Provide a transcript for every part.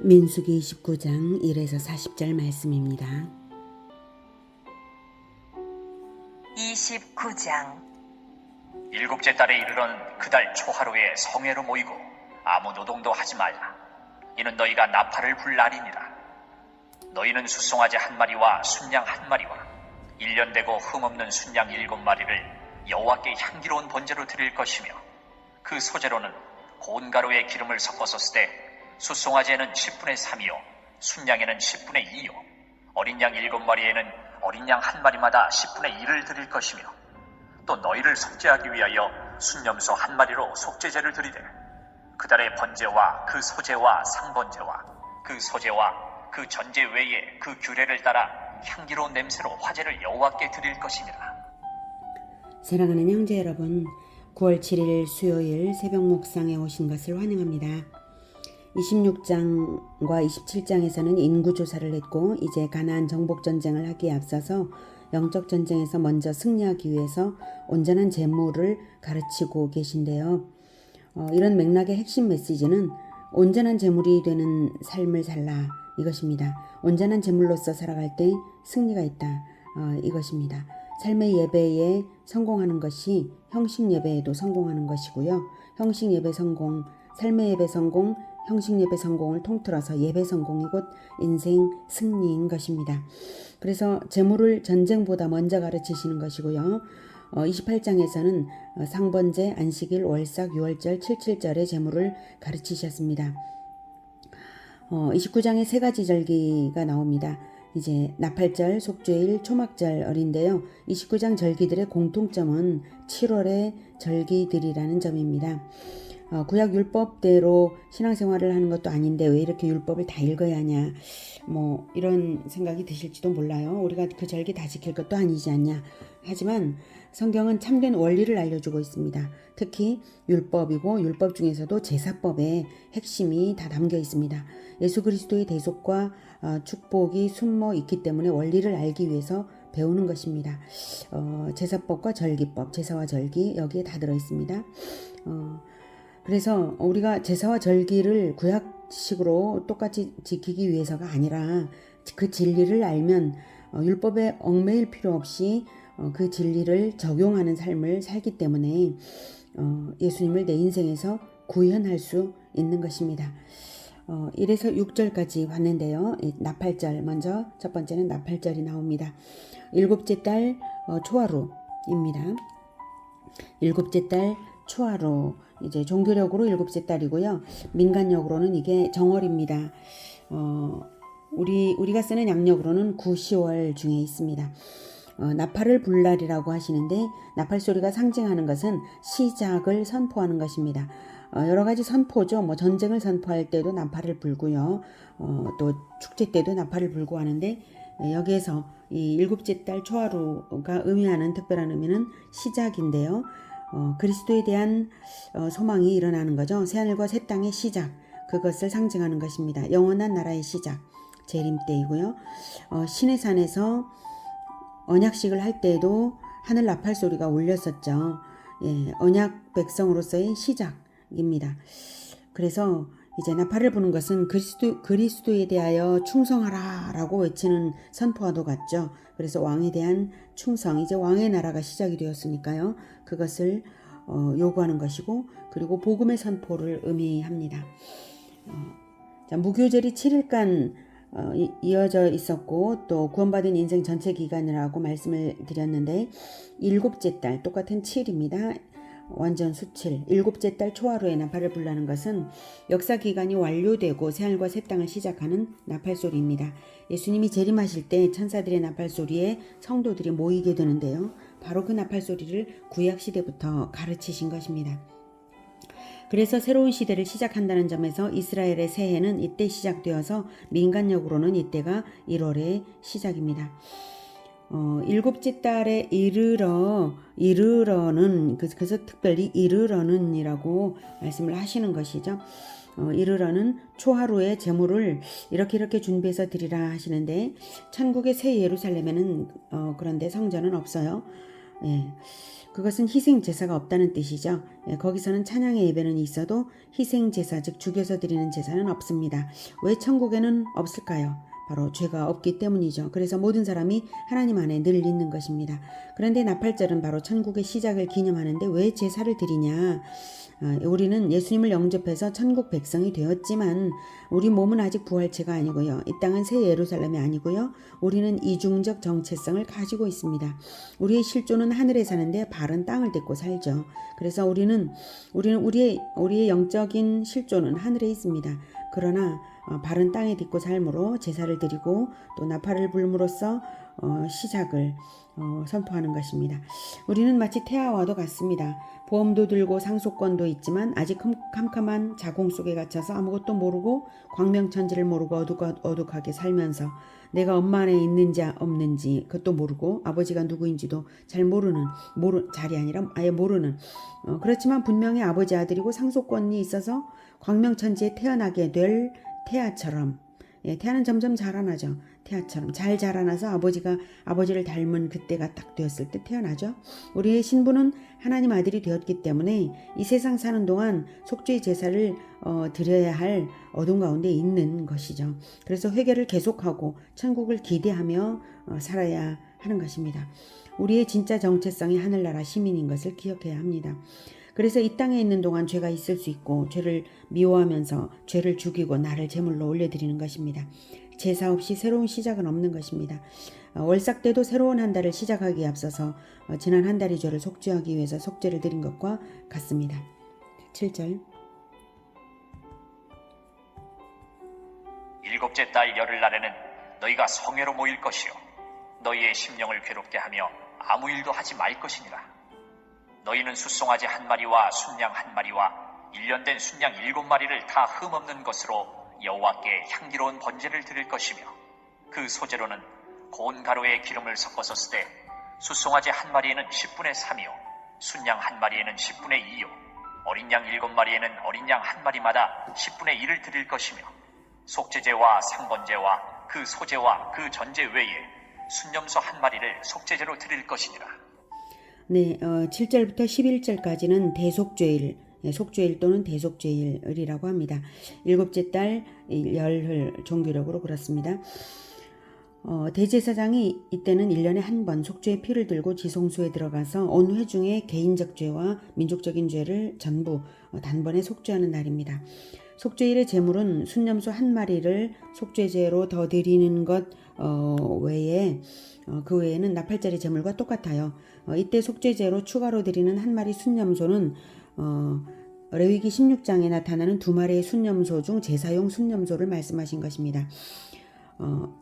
민수기 29장 1에서 40절 말씀입니다. 29장 일곱째 달에 이르던 그달 초하루에 성회로 모이고 아무 노동도 하지 말라. 이는 너희가 나팔을 불 날이니라. 너희는 숫송아지 한 마리와 순양 한 마리와 1년 되고 흠없는 순양 7마리를 여호와께 향기로운 번제로 드릴 것이며, 그 소제로는 고운 가루에 기름을 섞어서 쓰되 숫송아지에는 10분의 3이요 순양에는 10분의 2요 어린 양 7마리에는 어린 양 한 마리마다 10분의 1을 드릴 것이며, 또 너희를 속죄하기 위하여 순염소 한 마리로 속죄제를 드리되, 그달의 번제와 그 소제와 상번제와 그 소제와 그 전제 외에 그 규례를 따라 향기로운 냄새로 화제를 여호와께 드릴 것이니라. 사랑하는 형제 여러분, 9월 7일 수요일 새벽 묵상에 오신 것을 환영합니다. 26장과 27장에서는 인구조사를 했고, 이제 가나안 정복전쟁을 하기에 앞서서 영적 전쟁에서 먼저 승리하기 위해서 온전한 재물을 가르치고 계신데요. 이런 맥락의 핵심 메시지는 온전한 재물이 되는 삶을 살라, 이것입니다. 온전한 재물로서 살아갈 때 승리가 있다, 이것입니다. 삶의 예배에 성공하는 것이 형식 예배에도 성공하는 것이고요. 형식 예배 성공, 삶의 예배 성공, 형식 예배 성공을 통틀어서 예배 성공이 곧 인생 승리인 것입니다. 그래서 재물을 전쟁보다 먼저 가르치시는 것이고요. 28장에서는 상번제, 안식일, 월삭, 유월절, 칠칠절의 재물을 가르치셨습니다. 29장에 세 가지 절기가 나옵니다. 이제 나팔절, 속죄일, 초막절인데요. 29장 절기들의 공통점은 7월의 절기들이라는 점입니다. 구약 율법대로 신앙생활을 하는 것도 아닌데 왜 이렇게 율법을 다 읽어야 하냐, 이런 생각이 드실지도 몰라요. 우리가 그 절기 다 지킬 것도 아니지 않냐. 하지만 성경은 참된 원리를 알려주고 있습니다. 특히 율법이고 율법 중에서도 제사법의 핵심이 다 담겨 있습니다. 예수 그리스도의 대속과 축복이 숨어 있기 때문에 원리를 알기 위해서 배우는 것입니다. 제사법과 절기법, 제사와 절기, 여기에 다 들어 있습니다. 그래서 우리가 제사와 절기를 구약식으로 똑같이 지키기 위해서가 아니라 그 진리를 알면 율법에 얽매일 필요 없이 그 진리를 적용하는 삶을 살기 때문에 예수님을 내 인생에서 구현할 수 있는 것입니다. 1에서 6절까지 봤는데요. 나팔절, 먼저 첫 번째는 나팔절이 나옵니다. 일곱째 달 초하루입니다. 일곱째 달 초하루, 이제 종교력으로 일곱째 달이고요. 민간력으로는 이게 정월입니다. 우리가 쓰는 양력으로는 9, 10월 중에 있습니다. 나팔을 불 날이라고 하시는데, 나팔 소리가 상징하는 것은 시작을 선포하는 것입니다. 여러 가지 선포죠. 전쟁을 선포할 때도 나팔을 불고요. 또 축제 때도 나팔을 불고 하는데, 여기에서 이 일곱째 달 초하루가 의미하는 특별한 의미는 시작인데요. 그리스도에 대한 소망이 일어나는 거죠. 새하늘과 새 땅의 시작, 그것을 상징하는 것입니다. 영원한 나라의 시작, 재림 때이고요. 시내산에서 언약식을 할 때에도 하늘 나팔 소리가 울렸었죠. 언약 백성으로서의 시작입니다. 그래서 이제 나팔을 부는 것은 그리스도에 대하여 충성하라 라고 외치는 선포와도 같죠. 그래서 왕에 대한 충성, 이제 왕의 나라가 시작이 되었으니까요. 그것을 요구하는 것이고, 그리고 복음의 선포를 의미합니다. 무교절이 7일간 이어져 있었고, 또 구원받은 인생 전체 기간이라고 말씀을 드렸는데, 일곱째 달, 똑같은 7입니다. 완전 수칠, 일곱째 달 초하루에 나팔을 불라는 것은 역사 기간이 완료되고 새하늘과 새 땅을 시작하는 나팔 소리입니다. 예수님이 재림하실 때 천사들의 나팔 소리에 성도들이 모이게 되는데요. 바로 그 나팔 소리를 구약 시대부터 가르치신 것입니다. 그래서 새로운 시대를 시작한다는 점에서 이스라엘의 새해는 이때 시작되어서 민간력으로는 이때가 1월의 시작입니다. 일곱째 달에 이르러는 그래서 특별히 이르러는 이라고 말씀을 하시는 것이죠. 이르러는 초하루의 제물을 이렇게 준비해서 드리라 하시는데, 천국의 새 예루살렘에는 그런데 성전은 없어요. 그것은 희생 제사가 없다는 뜻이죠. 거기서는 찬양의 예배는 있어도 희생 제사, 즉 죽여서 드리는 제사는 없습니다. 왜 천국에는 없을까요? 바로 죄가 없기 때문이죠. 그래서 모든 사람이 하나님 안에 늘 있는 것입니다. 그런데 나팔절은 바로 천국의 시작을 기념하는데 왜 제사를 드리냐? 우리는 예수님을 영접해서 천국 백성이 되었지만 우리 몸은 아직 부활체가 아니고요. 이 땅은 새 예루살렘이 아니고요. 우리는 이중적 정체성을 가지고 있습니다. 우리의 실존은 하늘에 사는데 발은 땅을 딛고 살죠. 그래서 우리는 우리의 영적인 실존은 하늘에 있습니다. 그러나 발은 땅에 딛고 삶으로 제사를 드리고 또 나팔을 불므로써 시작을 선포하는 것입니다. 우리는 마치 태아와도 같습니다. 보험도 들고 상속권도 있지만 아직 캄캄한 자궁 속에 갇혀서 아무것도 모르고 광명천지를 모르고 어둑하게 살면서 내가 엄마 안에 있는지 없는지 그것도 모르고 아버지가 누구인지도 잘 잘이 아니라 아예 모르는 그렇지만 분명히 아버지 아들이고 상속권이 있어서 광명천지에 태어나게 될 태아처럼 태아는 점점 자라나죠. 태아처럼 잘 자라나서 아버지를 닮은 그때가 딱 되었을 때 태어나죠. 우리의 신부는 하나님 아들이 되었기 때문에 이 세상 사는 동안 속죄의 제사를 드려야 할 어둠 가운데 있는 것이죠. 그래서 회개를 계속하고 천국을 기대하며 살아야 하는 것입니다. 우리의 진짜 정체성이 하늘나라 시민인 것을 기억해야 합니다. 그래서 이 땅에 있는 동안 죄가 있을 수 있고 죄를 미워하면서 죄를 죽이고 나를 제물로 올려드리는 것입니다. 제사 없이 새로운 시작은 없는 것입니다. 월삭 때도 새로운 한 달을 시작하기에 앞서서 지난 한 달의 죄를 속죄하기 위해서 속죄를 드린 것과 같습니다. 7절 일곱째 달 열흘날에는 너희가 성회로 모일 것이요 너희의 심령을 괴롭게 하며 아무 일도 하지 말 것이니라. 너희는 숫송아지 한 마리와 순양 한 마리와 1년 된 순양 7마리를 다 흠없는 것으로 여호와께 향기로운 번제를 드릴 것이며 그 소재로는 고운 가루에 기름을 섞어서 쓰되 숫송아지 한 마리에는 10분의 3이요 순양 한 마리에는 10분의 2요 어린 양 7마리에는 어린 양 한 마리마다 10분의 1을 드릴 것이며 속죄제와 상번제와 그 소제와 그 전제 외에 순념소 한 마리를 속죄제로 드릴 것이니라. 네, 7절부터 11절까지는 대속죄일, 속죄일 또는 대속죄일이라고 합니다. 일곱째 달 열흘 종교력으로 그렇습니다. 대제사장이 이때는 1년에 한 번 속죄의 피를 들고 지성소에 들어가서 온 회중의 개인적 죄와 민족적인 죄를 전부 단번에 속죄하는 날입니다. 속죄일의 제물은 순념소 한 마리를 속죄제로 더 드리는 것 외에 그 외에는 나팔절의 제물과 똑같아요. 이때 속죄제로 추가로 드리는 한 마리 순념소는 레위기 16장에 나타나는 2마리의 순념소 중 제사용 순념소를 말씀하신 것입니다.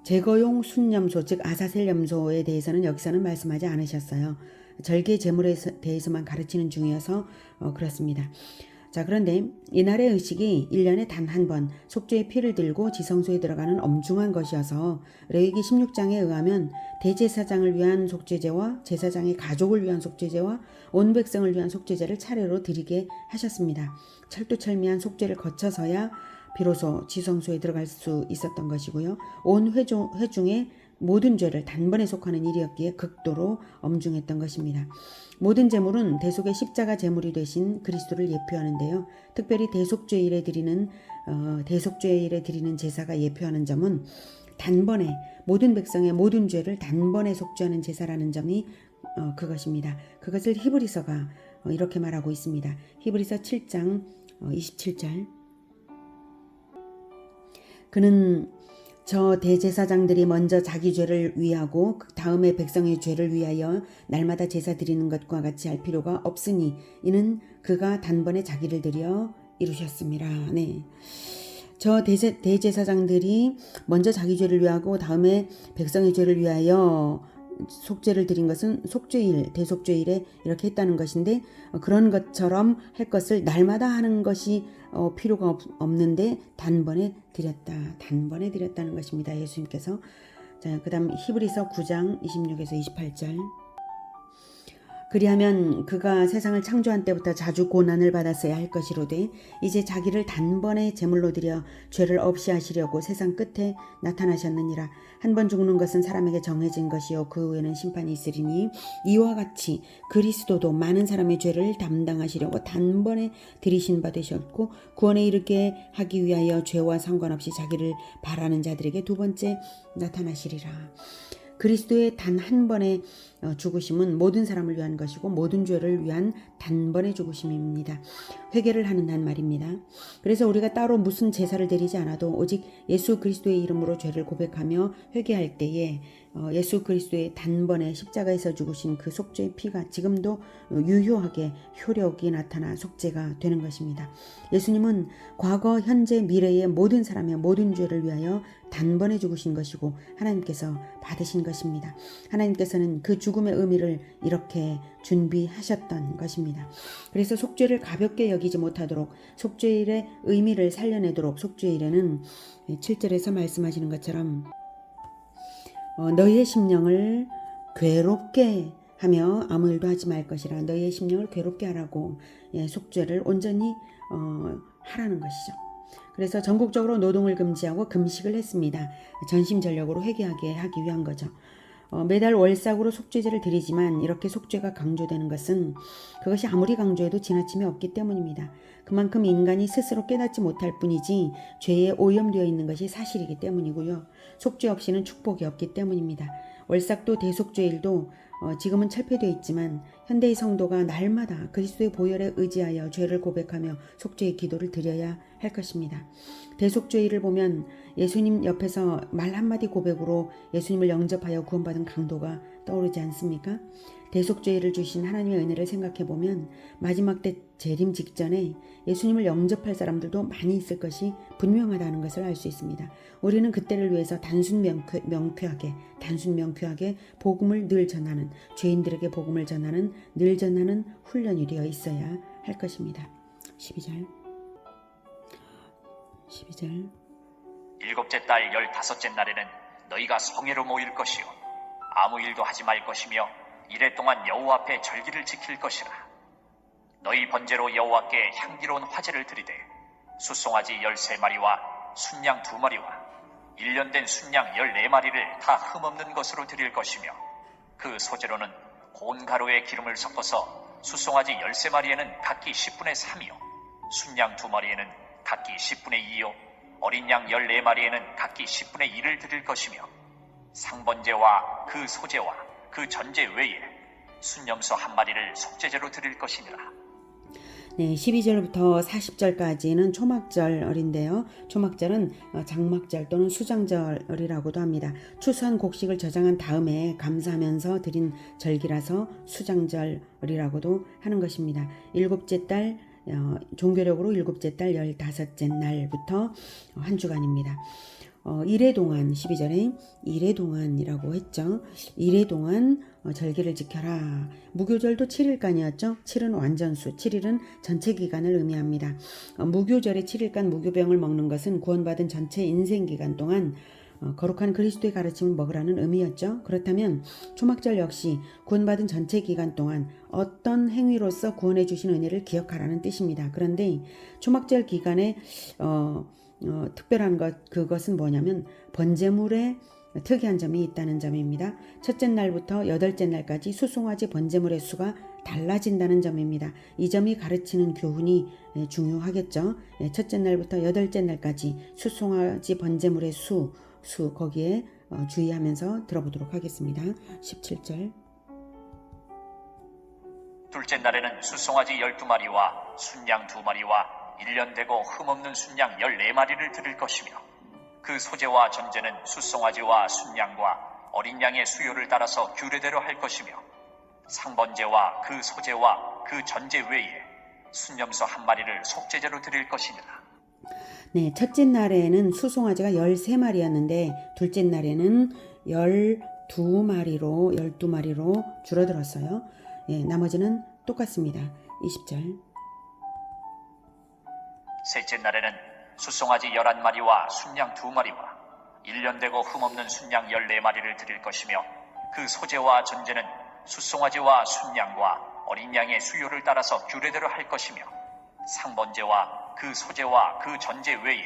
제거용 순념소 즉 아사셀 염소에 대해서는 여기서는 말씀하지 않으셨어요. 절개 제물에 대해서만 가르치는 중이어서 그렇습니다. 자, 그런데 이날의 의식이 1년에 단 한 번 속죄의 피를 들고 지성소에 들어가는 엄중한 것이어서 레위기 16장에 의하면 대제사장을 위한 속죄제와 제사장의 가족을 위한 속죄제와 온 백성을 위한 속죄제를 차례로 드리게 하셨습니다. 철두철미한 속죄를 거쳐서야 비로소 지성소에 들어갈 수 있었던 것이고요. 온 회중의 모든 죄를 단번에 속하는 일이었기에 극도로 엄중했던 것입니다. 모든 제물은 대속의 십자가 제물이 되신 그리스도를 예표하는데요. 특별히 대속죄일에 드리는 제사가 예표하는 점은 단번에 모든 백성의 모든 죄를 단번에 속죄하는 제사라는 점이 그것입니다. 그것을 히브리서가 이렇게 말하고 있습니다. 히브리서 7장 27절 그는 저 대제사장들이 먼저 자기 죄를 위하고 그 다음에 백성의 죄를 위하여 날마다 제사 드리는 것과 같이 할 필요가 없으니 이는 그가 단번에 자기를 드려 이루셨습니다. 네. 저 대제사장들이 먼저 자기 죄를 위하고 다음에 백성의 죄를 위하여 속죄를 드린 것은 속죄일, 대속죄일에 이렇게 했다는 것인데 그런 것처럼 할 것을 날마다 하는 것이 필요가 없는데 단번에 드렸다는 것입니다. 예수님께서. 자, 그다음 히브리서 9장 26에서 28절 그리하면 그가 세상을 창조한 때부터 자주 고난을 받았어야 할 것이로되 이제 자기를 단번에 제물로 드려 죄를 없이 하시려고 세상 끝에 나타나셨느니라. 한 번 죽는 것은 사람에게 정해진 것이요 그 후에는 심판이 있으리니 이와 같이 그리스도도 많은 사람의 죄를 담당하시려고 단번에 들이신 바 되셨고 구원에 이르게 하기 위하여 죄와 상관없이 자기를 바라는 자들에게 두 번째 나타나시리라. 그리스도의 단 한 번의 죽으심은 모든 사람을 위한 것이고 모든 죄를 위한 단번의 죽으심입니다. 회개를 하는 말입니다. 그래서 우리가 따로 무슨 제사를 드리지 않아도 오직 예수 그리스도의 이름으로 죄를 고백하며 회개할 때에 예수 그리스도의 단번에 십자가에서 죽으신 그 속죄의 피가 지금도 유효하게 효력이 나타나 속죄가 되는 것입니다. 예수님은 과거, 현재, 미래의 모든 사람의 모든 죄를 위하여 단번에 죽으신 것이고 하나님께서 받으신 것입니다. 하나님께서는 그 죽음의 의미를 이렇게 준비하셨던 것입니다. 그래서 속죄를 가볍게 여기지 못하도록 속죄일의 의미를 살려내도록 속죄일에는 7절에서 말씀하시는 것처럼 너희의 심령을 괴롭게 하며 아무 일도 하지 말 것이라. 너희의 심령을 괴롭게 하라고 속죄를 온전히 하라는 것이죠. 그래서 전국적으로 노동을 금지하고 금식을 했습니다. 전심전력으로 회개하게 하기 위한 거죠. 매달 월삭으로 속죄제를 드리지만 이렇게 속죄가 강조되는 것은 그것이 아무리 강조해도 지나침이 없기 때문입니다. 그만큼 인간이 스스로 깨닫지 못할 뿐이지 죄에 오염되어 있는 것이 사실이기 때문이고요. 속죄 없이는 축복이 없기 때문입니다. 월삭도 대속죄일도 지금은 철폐되어 있지만 현대의 성도가 날마다 그리스도의 보혈에 의지하여 죄를 고백하며 속죄의 기도를 드려야 할 것입니다. 대속죄일을 보면 예수님 옆에서 말 한마디 고백으로 예수님을 영접하여 구원받은 강도가 떠오르지 않습니까? 대속죄일을 주신 하나님의 은혜를 생각해보면 마지막 때 재림 직전에 예수님을 영접할 사람들도 많이 있을 것이 분명하다는 것을 알 수 있습니다. 우리는 그때를 위해서 단순 명쾌하게 복음을 늘 전하는, 죄인들에게 복음을 전하는 늘 전하는 훈련이 되어 있어야 할 것입니다. 12절 일곱째 달 15째 날에는 너희가 성회로 모일 것이요 아무 일도 하지 말 것이며 이래 동안 여호와 앞에 절기를 지킬 것이라. 너희 번제로 여호와께 향기로운 화제를 드리되 숫송아지 13마리와 순양 2마리와 1년 된 순양 14마리를 다 흠없는 것으로 드릴 것이며 그 소재로는 고운 가루에 기름을 섞어서 숫송아지 13마리에는 각기 10분의 3이요 순양 2마리에는 각기 10분의 2요 어린 양 14마리에는 각기 10분의 1을 드릴 것이며 상번제와 그 소제와 그 전제 외에 순염소 1마리를 속죄제로 드릴 것이니라. 네, 12절부터 40절까지는 초막절인데요. 초막절은 장막절 또는 수장절이라고도 합니다. 추수한 곡식을 저장한 다음에 감사하면서 드린 절기라서 수장절이라고도 하는 것입니다. 일곱째 달 종교력으로 일곱째 달 15째 날부터 한 주간입니다. 이래 동안 12절에 이래 동안이라고 했죠. 이래 동안 절기를 지켜라. 무교절도 7일간이었죠. 7은 완전수, 7일은 전체 기간을 의미합니다. 무교절의 7일간 무교병을 먹는 것은 구원받은 전체 인생 기간 동안 거룩한 그리스도의 가르침을 먹으라는 의미였죠. 그렇다면 초막절 역시 구원받은 전체 기간 동안 어떤 행위로서 구원해 주신 은혜를 기억하라는 뜻입니다. 그런데 초막절 기간에 특별한 그것은 뭐냐면 번제물에 특이한 점이 있다는 점입니다. 첫째 날부터 8째 날까지 수송아지 번제물의 수가 달라진다는 점입니다. 이 점이 가르치는 교훈이 중요하겠죠. 첫째 날부터 8째 날까지 수송아지 번제물의 수 거기에 주의하면서 들어보도록 하겠습니다. 17절 둘째 날에는 수송아지 12마리와 순양 2마리와 1년 되고 흠없는 순양 14마리를 드릴 것이며 그 소재와 전제는 수송아지와 순양과 어린 양의 수요를 따라서 규례대로 할 것이며 상번제와 그 소재와 그 전제 외에 순염소 1마리를 속죄제로 드릴 것이니라. 네, 첫째 날에는 수송아지가 13마리였는데 둘째 날에는 12마리로 줄어들었어요. 나머지는 똑같습니다. 20절 셋째 날에는 숫송아지 11마리와 순양 2마리와 1년 되고 흠없는 순양 14마리를 드릴 것이며 그 소재와 전제는 숫송아지와 순양과 어린 양의 수요를 따라서 규례대로 할 것이며 상번제와 그 소제와 그 전제 외에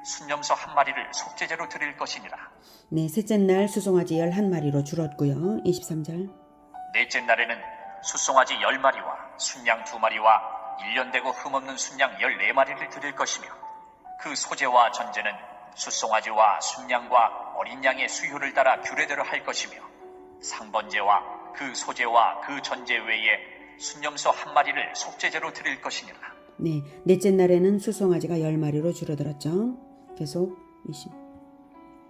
순념소 한 마리를 속죄제로 드릴 것이니라. 네, 셋째 날 수송아지 11마리로 줄었고요. 23절. 넷째 날에는 숫송아지 10마리와 순양 2마리와 1년 되고 흠없는 순양 14마리를 드릴 것이며 그 소제와 전제는 숫송아지와 순양과 어린 양의 수요를 따라 규례대로 할 것이며 상번제와 그 소제와 그 전제 외에 순념소 한 마리를 속죄제로 드릴 것이니라. 네, 넷째 날에는 수송아지가 10마리로 줄어들었죠. 계속 20.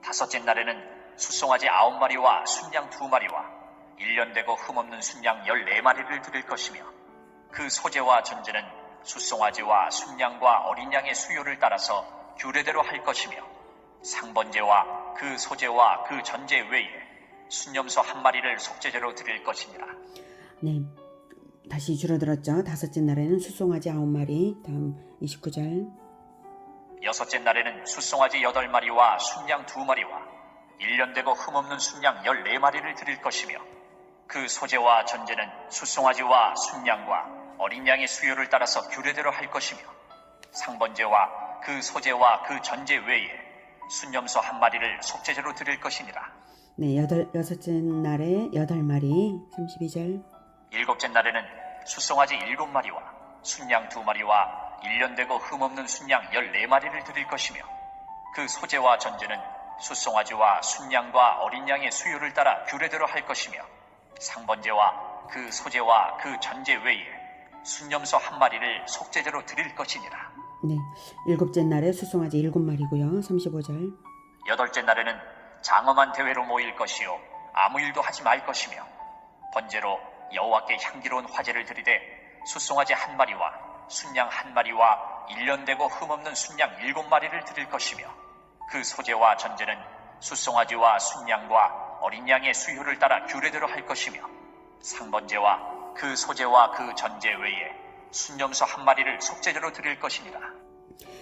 다섯째 날에는 숫송아지 9마리와 순양 2마리와 1년 되고 흠없는 순양 14마리를 드릴 것이며 그 소제와 전제는 숫송아지와 순양과 어린 양의 수요를 따라서 규례대로 할 것이며 상번제와 그 소제와 그 전제 외에 순념소 한 마리를 속죄제로 드릴 것이니라. 네, 다시 줄어들었죠. 다섯째 날에는 수송아지 9마리. 다음 29절. 여섯째 날에는 숫송아지 8마리와 순양 2마리와 1년 되고 흠없는 순양 14마리를 드릴 것이며 그 소제와 전제는 숫송아지와 순양과 어린 양의 수요를 따라서 규례대로 할 것이며 상번제와 그 소제와 그 전제 외에 순념소 한 마리를 속죄제로 드릴 것이니라. 네, 여섯째 날에 8마리. 32절. 일곱째 날에는 숫송아지 7마리와 순양 2마리와 1년 되고 흠없는 순양 14마리를 드릴 것이며 그 소제와 전제는 숫송아지와 순양과 어린 양의 수요를 따라 규례대로 할 것이며 상번제와 그 소제와 그 전제 외에 순념소 한 마리를 속죄제로 드릴 것이니라. 네, 일곱째 날에 수송아지 7마리고요. 35절. 여덟째 날에는 장엄한 대회로 모일 것이요 아무 일도 하지 말 것이며 번제로 여호와께 향기로운 화제를 드리되 숫송아지 1마리와 순양 1마리와 1년 되고 흠없는 순양 7마리를 드릴 것이며 그 소제와 전제는 숫송아지와 순양과 어린 양의 수요를 따라 규례대로 할 것이며 상번제와 그 소제와 그 전제 외에 순념소 1마리를 속죄제로 드릴 것이니라.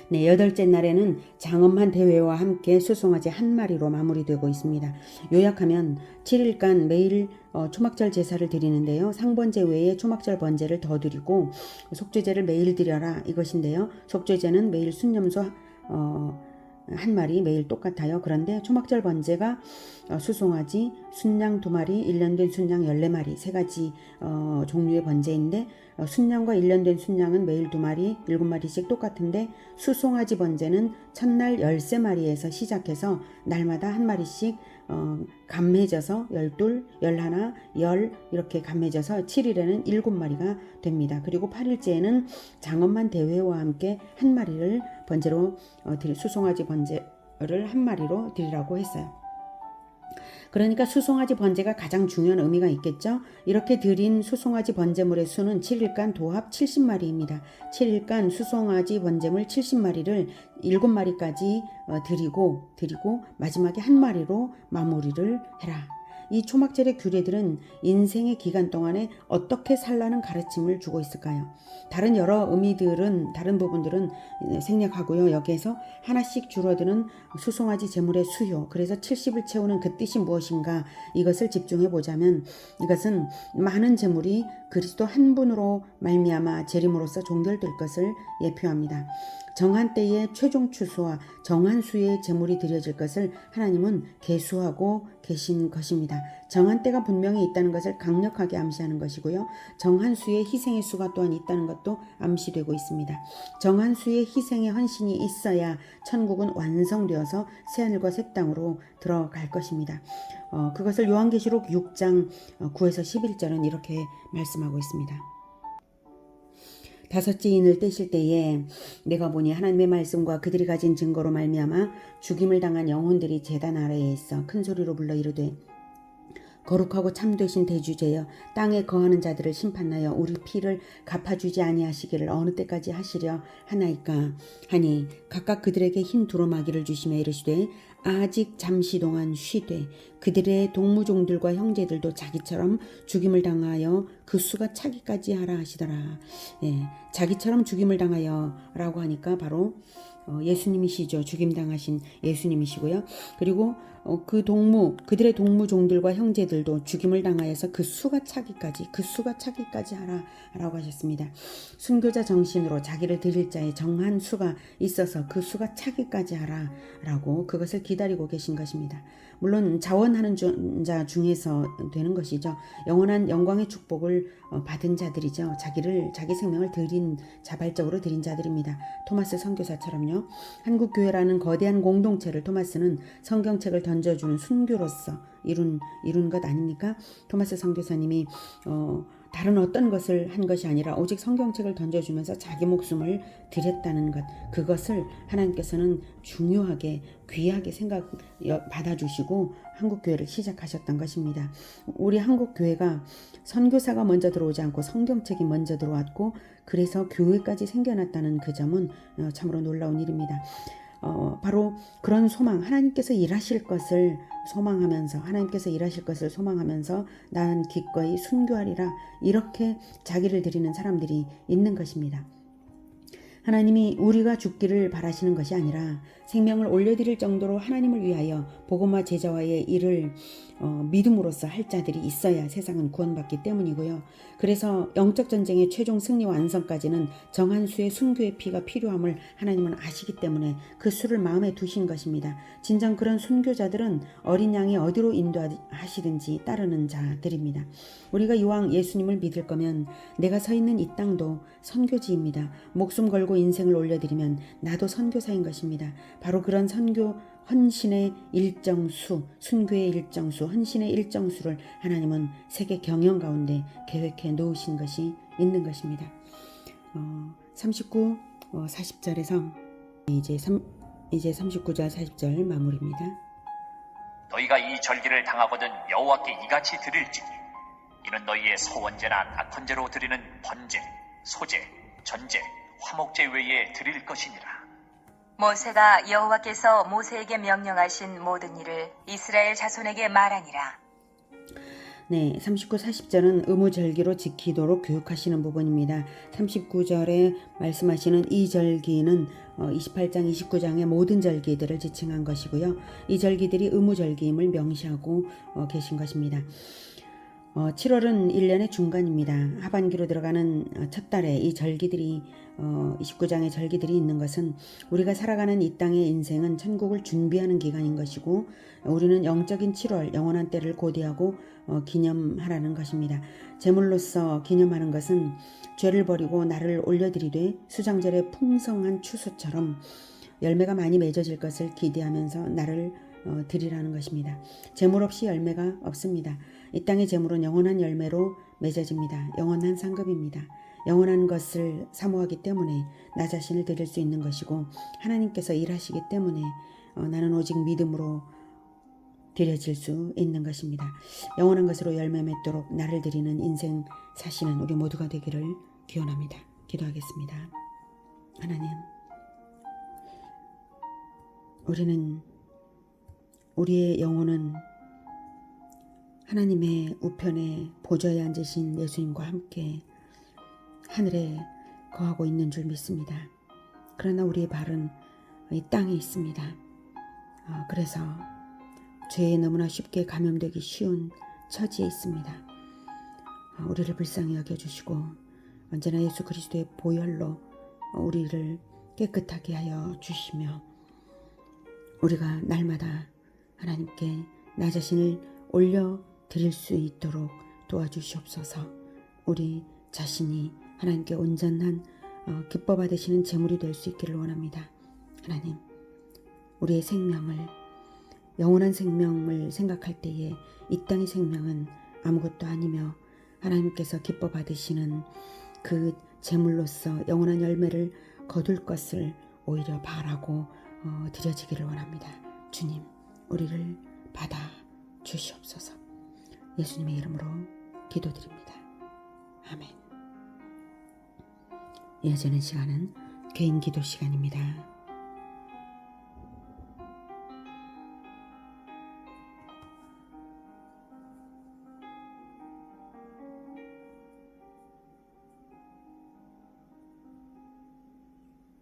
네, 여덟째 날에는 장엄한 대회와 함께 수송아지 1마리로 마무리되고 있습니다. 요약하면 7일간 매일 초막절 제사를 드리는데요. 상번제 외에 초막절 번제를 더 드리고 속죄제를 매일 드려라 이것인데요. 속죄제는 매일 순념소 1마리 매일 똑같아요. 그런데 초막절 번제가 수송아지, 순양 2마리, 1년 된 순양 14마리 3가지 종류의 번제인데 순양과 1년 된 순양은 매일 2마리, 7마리씩 똑같은데 수송아지 번제는 첫날 13마리에서 시작해서 날마다 1마리씩 감매져서 12, 11, 10 이렇게 감매져서 7일에는 7마리가 됩니다. 그리고 8일째에는 장엄한 대회와 함께 1마리를 번제로 수송아지 번제를 1마리로 드리라고 했어요. 그러니까 수송아지 번제가 가장 중요한 의미가 있겠죠. 이렇게 드린 수송아지 번제물의 수는 7일간 도합 70마리입니다. 7일간 수송아지 번제물 70마리를 7마리까지 드리고 마지막에 1마리로 마무리를 해라. 이 초막절의 규례들은 인생의 기간 동안에 어떻게 살라는 가르침을 주고 있을까요? 다른 여러 의미들은 다른 부분들은 생략하고요. 여기에서 하나씩 줄어드는 수송아지 제물의 수요, 그래서 70을 채우는 그 뜻이 무엇인가 이것을 집중해 보자면 이것은 많은 제물이 그리스도 한 분으로 말미암아 재림으로써 종결될 것을 예표합니다. 정한 때에 최종 추수와 정한 수의 제물이 드려질 것을 하나님은 계수하고 계신 것입니다. 정한 때가 분명히 있다는 것을 강력하게 암시하는 것이고요. 정한 수의 희생의 수가 또한 있다는 것도 암시되고 있습니다. 정한 수의 희생의 헌신이 있어야 천국은 완성되어서 새하늘과 새 땅으로 들어갈 것입니다. 그것을 요한계시록 6장 9에서 11절은 이렇게 말씀하고 있습니다. 다섯째 인을 떼실 때에 내가 보니 하나님의 말씀과 그들이 가진 증거로 말미암아 죽임을 당한 영혼들이 제단 아래에 있어 큰 소리로 불러 이르되 거룩하고 참되신 대주제여 땅에 거하는 자들을 심판하여 우리 피를 갚아주지 아니하시기를 어느 때까지 하시려 하나이까 하니 각각 그들에게 흰 두루마기를 주시며 이르시되 아직 잠시 동안 쉬되 그들의 동무종들과 형제들도 자기처럼 죽임을 당하여 그 수가 차기까지 하라 하시더라. 예, 자기처럼 죽임을 당하여라고 하니까 바로 예수님이시죠. 죽임당하신 예수님이시고요. 그리고 그들의 동무종들과 형제들도 죽임을 당하여서 그 수가 차기까지 하라고 하셨습니다. 순교자 정신으로 자기를 드릴 자의 정한 수가 있어서 그 수가 차기까지 하라라고 그것을 기다리고 계신 것입니다. 물론 자원하는 자 중에서 되는 것이죠. 영원한 영광의 축복을 받은 자들이죠. 자기 생명을 자발적으로 드린 자들입니다. 토마스 선교사처럼요. 한국교회라는 거대한 공동체를 토마스는 성경책을 던져주는 순교로서 이룬 것 아닙니까? 토마스 선교사님이 다른 어떤 것을 한 것이 아니라 오직 성경책을 던져주면서 자기 목숨을 드렸다는 것, 그것을 하나님께서는 중요하게 귀하게 받아주시고 한국교회를 시작하셨던 것입니다. 우리 한국교회가 선교사가 먼저 들어오지 않고 성경책이 먼저 들어왔고 그래서 교회까지 생겨났다는 그 점은 참으로 놀라운 일입니다. 바로 그런 소망, 하나님께서 일하실 것을 소망하면서 나는 기꺼이 순교하리라, 이렇게 자기를 드리는 사람들이 있는 것입니다. 하나님이 우리가 죽기를 바라시는 것이 아니라 생명을 올려드릴 정도로 하나님을 위하여 복음화 제자와의 일을 믿음으로써 할 자들이 있어야 세상은 구원받기 때문이고요. 그래서 영적 전쟁의 최종 승리와 완성까지는 정한 수의 순교의 피가 필요함을 하나님은 아시기 때문에 그 수를 마음에 두신 것입니다. 진정 그런 순교자들은 어린 양이 어디로 인도하시든지 따르는 자들입니다. 우리가 이왕 예수님을 믿을 거면 내가 서 있는 이 땅도 선교지입니다. 목숨 걸고 인생을 올려드리면 나도 선교사인 것입니다. 바로 그런 헌신의 일정수, 순교의 일정수, 헌신의 일정수를 하나님은 세계 경영 가운데 계획해 놓으신 것이 있는 것입니다. 39, 40절에서 이제 39절 40절 마무리입니다. 너희가 이 절기를 당하거든 여호와께 이같이 드릴지니 이는 너희의 소원제나 낙헌제로 드리는 번제, 소제, 전제, 화목제 외에 드릴 것이니라. 모세가 여호와께서 모세에게 명령하신 모든 일을 이스라엘 자손에게 말하니라. 네, 39, 40절은 의무절기로 지키도록 교육하시는 부분입니다. 39절에 말씀하시는 이 절기는 28장, 29장의 모든 절기들을 지칭한 것이고요. 이 절기들이 의무절기임을 명시하고 계신 것입니다. 7월은 1년의 중간입니다. 하반기로 들어가는 첫 달에 이 절기들이 29장의 절기들이 있는 것은 우리가 살아가는 이 땅의 인생은 천국을 준비하는 기간인 것이고 우리는 영적인 7월 영원한 때를 고대하고 기념하라는 것입니다. 제물로서 기념하는 것은 죄를 버리고 나를 올려드리되 수장절의 풍성한 추수처럼 열매가 많이 맺어질 것을 기대하면서 나를 드리라는 것입니다. 제물 없이 열매가 없습니다. 이 땅의 제물은 영원한 열매로 맺어집니다. 영원한 상급입니다. 영원한 것을 사모하기 때문에 나 자신을 드릴 수 있는 것이고 하나님께서 일하시기 때문에 나는 오직 믿음으로 드려질 수 있는 것입니다. 영원한 것으로 열매 맺도록 나를 드리는 인생 사시는 우리 모두가 되기를 기원합니다. 기도하겠습니다. 하나님, 우리의 영혼은 하나님의 우편에 보좌에 앉으신 예수님과 함께 하늘에 거하고 있는 줄 믿습니다. 그러나 우리의 발은 이 땅에 있습니다. 그래서 죄에 너무나 쉽게 감염되기 쉬운 처지에 있습니다. 우리를 불쌍히 여겨주시고 언제나 예수 그리스도의 보혈로 우리를 깨끗하게 하여 주시며 우리가 날마다 하나님께 나 자신을 올려드릴 수 있도록 도와주시옵소서. 우리 자신이 하나님께 온전한 기뻐 받으시는 제물이 될 수 있기를 원합니다. 하나님, 우리의 생명을, 영원한 생명을 생각할 때에 이 땅의 생명은 아무것도 아니며 하나님께서 기뻐 받으시는 그 제물로서 영원한 열매를 거둘 것을 오히려 바라고 드려지기를 원합니다. 주님, 우리를 받아 주시옵소서. 예수님의 이름으로 기도드립니다. 아멘. 이어지는 시간은 개인 기도 시간입니다.